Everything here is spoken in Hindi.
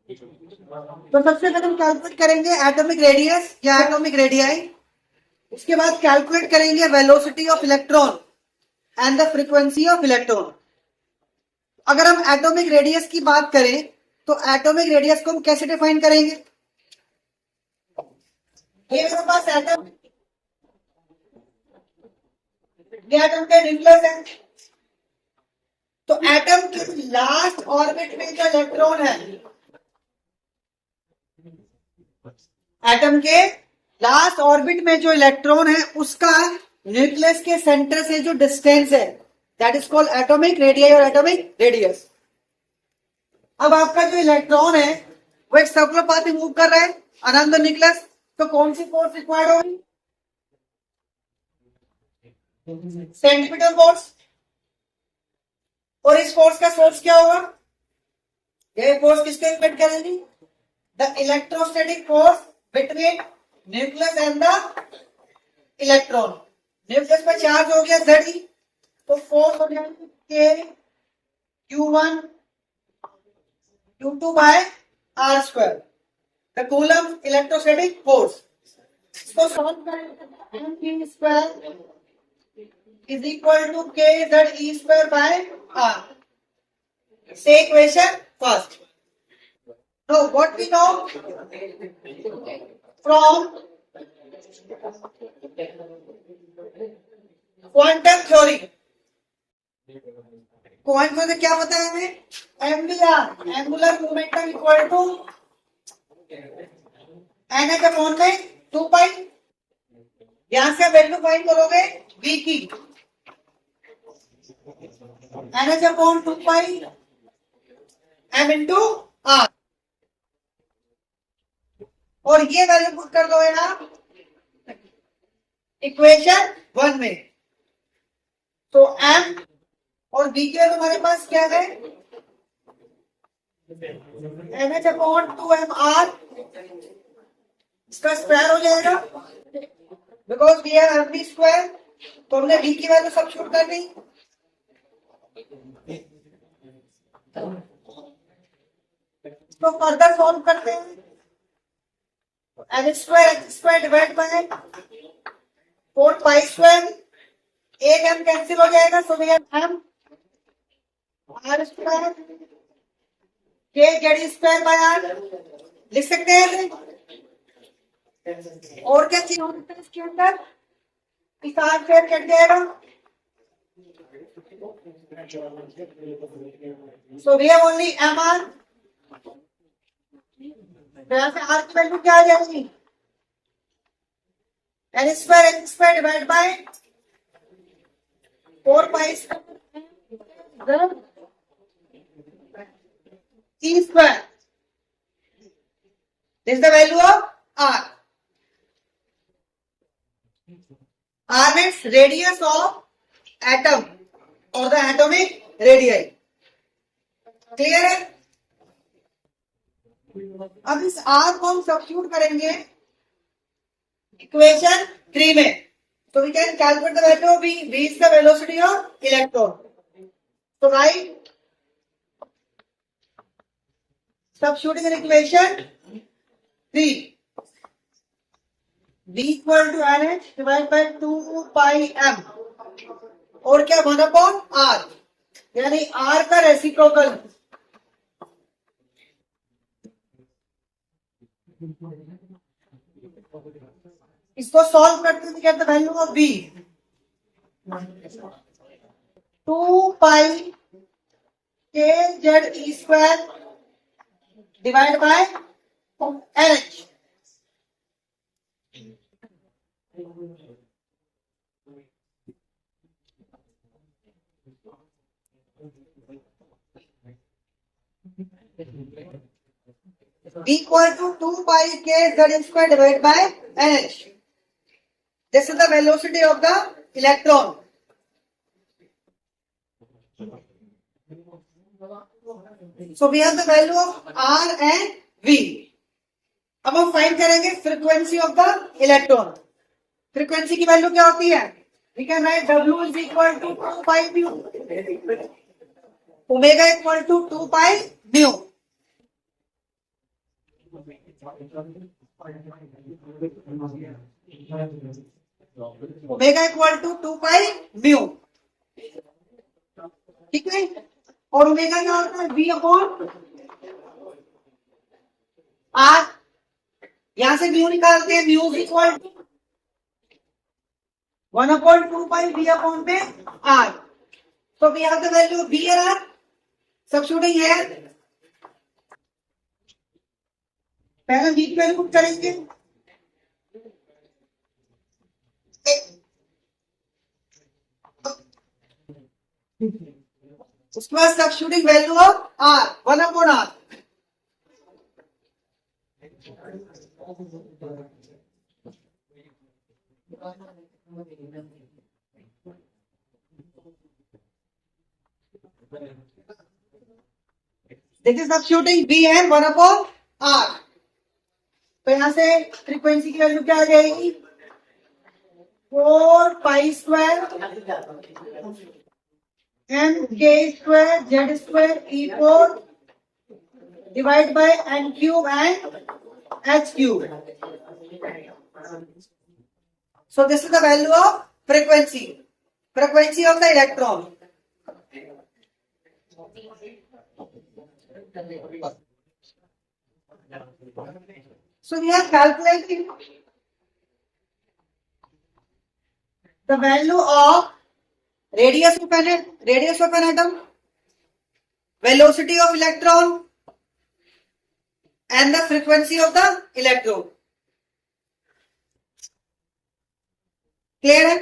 तो सबसे पहले हम कैलकुलेट करेंगे एटॉमिक रेडियस या एटॉमिक रेडियाई। उसके बाद कैलकुलेट करेंगे velocity of electron and the frequency of electron. अगर हम एटॉमिक रेडियस की बात करें तो एटॉमिक रेडियस को हम कैसे डिफाइन करेंगे? ये मेरे पास एटम के न्यूक्लियस है। तो एटम के लास्ट ऑर्बिट में जो इलेक्ट्रॉन है, एटम के लास्ट ऑर्बिट में जो इलेक्ट्रॉन है उसका न्यूक्लियस के सेंटर से जो डिस्टेंस है that is called atomic radius और एटॉमिक रेडियस। अब आपका जो इलेक्ट्रॉन है वो एक सर्कुलर पाथ में मूव कर रहा है अराउंड द न्यूक्लियस, तो कौन सी फोर्स रिक्वायर्ड होगी? Centripetal force. और इस फोर्स का सोर्स क्या होगा? ये फोर्स किसको इफेक्ट करेगी? The electrostatic force between nucleus and the electron. Nucleus पर चार्ज हो गया Z, तो फोर्स हो जाएगी K Q1 Q2 by R square, the coulomb electrostatic force. इसको सॉल्व करेंगे M E square is equal to K Z E square by R. Say equation first. Now what we know from quantum theory. क्वांटम में क्या पता है हमें? MVR angular momentum equal to NH upon में 2 पाई। यहां से वैल्यू फाइंड करोगे V की, NH upon 2 pi M into R, और ये वैल्यू पुट कर दो यहाँ इक्वेशन 1 में। तो M और V के तुम्हारे पास क्या है? NH अपॉन 2MR, इसका स्क्वायर हो जाएगा because we have MV square. तो हमने V की वैल्यू सब्स्टिट्यूट कर दी। तो फर्दर सॉल्व करते हैं। NH square divide by 4 pi square, एक M कैंसिल हो जाएगा, so we have M R square K Z square by R। लिख सकते हैं ऐसे। और क्या चीज होता है इसके अंदर? इस R स्क्वायर कट जाएगा, so we have only MR। यहां से R की वैल्यू क्या आ जाएगी? N square divide by 4 pi square E square is the value of R। R means radius of atom or the atomic radii. Clear है? अब इस R को हम सब्स्टिट्यूट करेंगे इक्वेशन 3 में, तो we can calculate the value of V। V is the velocity of electron. So write substituting in equation 3, V equal to NH divided by 2 pi M, और क्या 1 अपॉन R, यानी R का रेसिप्रोकल। इसको सॉल्व करते हैं, get the value of V 2 pi K Z E square divide bye NH। equal to 2 pi K Z square divided by NH. This is the velocity of the electron. So we have the value of R and V. अब हम फाइंड करेंगे frequency of the electron. Frequency की वैल्यू क्या होती है? We can write W is equal to 2 pi mu. Omega equal to 2 pi mu. Omega equal to 2 pi mu, ठीक है। और ओमेगा क्या होता है, v अपॉन आर। यहां से म्यू निकालते हैं, mu equal to 1/2 pi v upon में आर। तो we have the value v और r, सब्स्टिट्यूटिंग है, पहले v की वैल्यू पुट करेंगे, उसके बाद substituting value of r 1/r। देखिए सब्स्टिट्यूटिंग v है 1/r, तो यहां से फ्रीक्वेंसी की वैल्यू क्या आ जाएगी, 4 पाई स्क्वायर एम के square Z square e4 divide by n cube and h cube. So this is the value of frequency of the electron. So we are calculating the value of radius of an atom, velocity of electron and the frequency of the electron. Clear है?